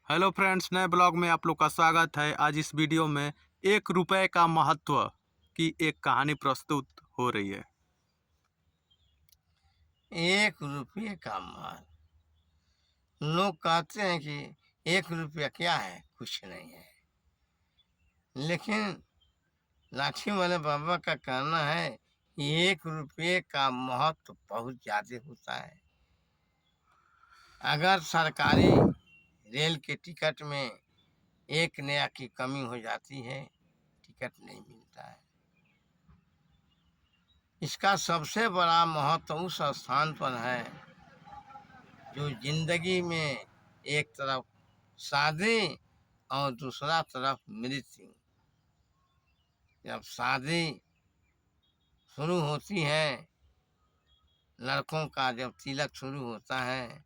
Hello friends, नए blog में आप लोग का स्वागत है। आज इस वीडियो में 1 रुपए का महत्व की एक कहानी प्रस्तुत हो रही है। 1 रुपये का माल। लोग कहते हैं कि 1 रुपया क्या है, कुछ नहीं है। लेकिन लाठी वाले बाबा का कहना है कि 1 रुपये का महत्व बहुत ज्यादा होता है। अगर सरकारी रेल के टिकट में 1 नया की कमी हो जाती है, टिकट नहीं मिलता है। इसका सबसे बड़ा महत्व उस स्थान पर है जो जिंदगी में एक तरफ शादी और दूसरा तरफ मृत्यु। जब शादी शुरू होती है, लड़कों का जब तिलक शुरू होता है,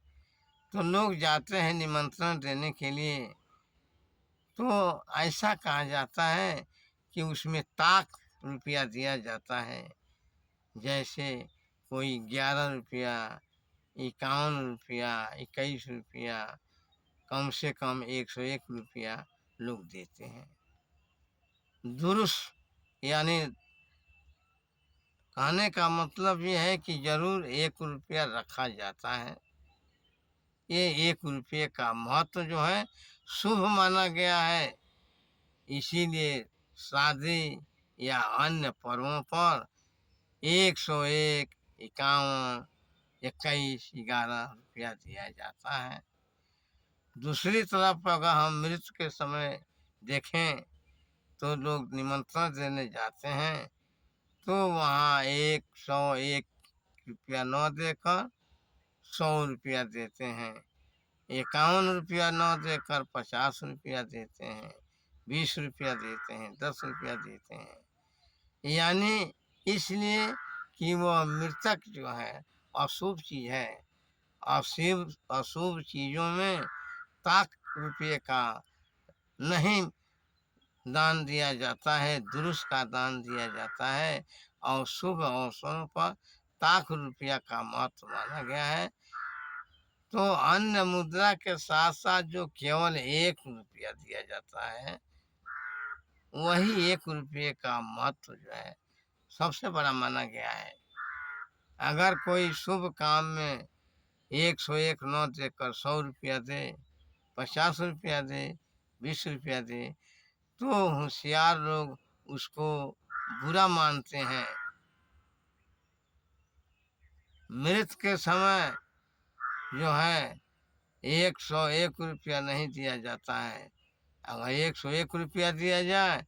तो लोग जाते हैं निमंत्रण देने के लिए। तो ऐसा कहा जाता है कि उसमें ताक रुपया दिया जाता है। जैसे कोई 11 रुपया, 51 रुपया, 21 रुपया, कम से कम 101 रुपया लोग देते हैं। दुरुस्त यानी कहने का मतलब ये है कि जरूर 1 रुपया रखा जाता है। ये 1 रुपये का महत्व जो है शुभ माना गया है। इसीलिए शादी या अन्य पर्वों पर 101, 51, 21, 11 रुपया दिया जाता है। दूसरी तरफ अगर हम मृत्यु के समय देखें तो लोग निमंत्रण देने जाते हैं, तो वहाँ 101 रुपया न देकर 100 रुपया देते हैं, 51 रुपया न देकर 50 रुपया देते हैं, 20 रुपया देते हैं, 10 रुपया देते हैं। यानी इसलिए कि वह मृतक जो है अशुभ चीज है। अशुभ चीजों में ताक रुपये का नहीं दान दिया जाता है, दुरुस्त का दान दिया जाता है। और शुभ अवसरों पर ताक रुपया का महत्व माना गया है। तो अन्य मुद्रा के साथ साथ जो केवल 1 रुपया दिया जाता है, वही 1 रुपये का महत्व जो है सबसे बड़ा माना गया है। अगर कोई शुभ काम में 101 न देकर 100 रुपया दे, 50 रुपया दे, 20 रुपया दे, तो होशियार लोग उसको बुरा मानते हैं। मृत्यु के समय जो है 101 रुपया नहीं दिया जाता है। अगर 101 रुपया दिया जाए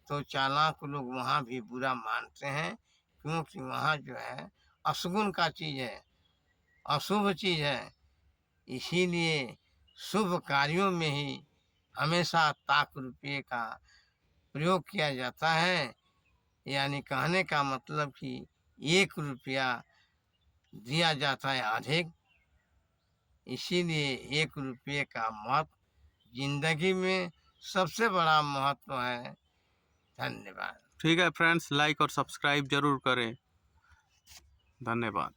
तो चालाक लोग वहाँ भी बुरा मानते हैं, क्योंकि वहाँ जो है अशुगुन का चीज है, अशुभ चीज है। इसीलिए शुभ कार्यों में ही हमेशा ताक रुपये का प्रयोग किया जाता है। यानी कहने का मतलब कि 1 रुपया दिया जाता है अधिक। इसीलिए 1 रुपये का महत्व जिंदगी में सबसे बड़ा महत्व है। धन्यवाद। ठीक है फ्रेंड्स, लाइक और सब्सक्राइब जरूर करें। धन्यवाद।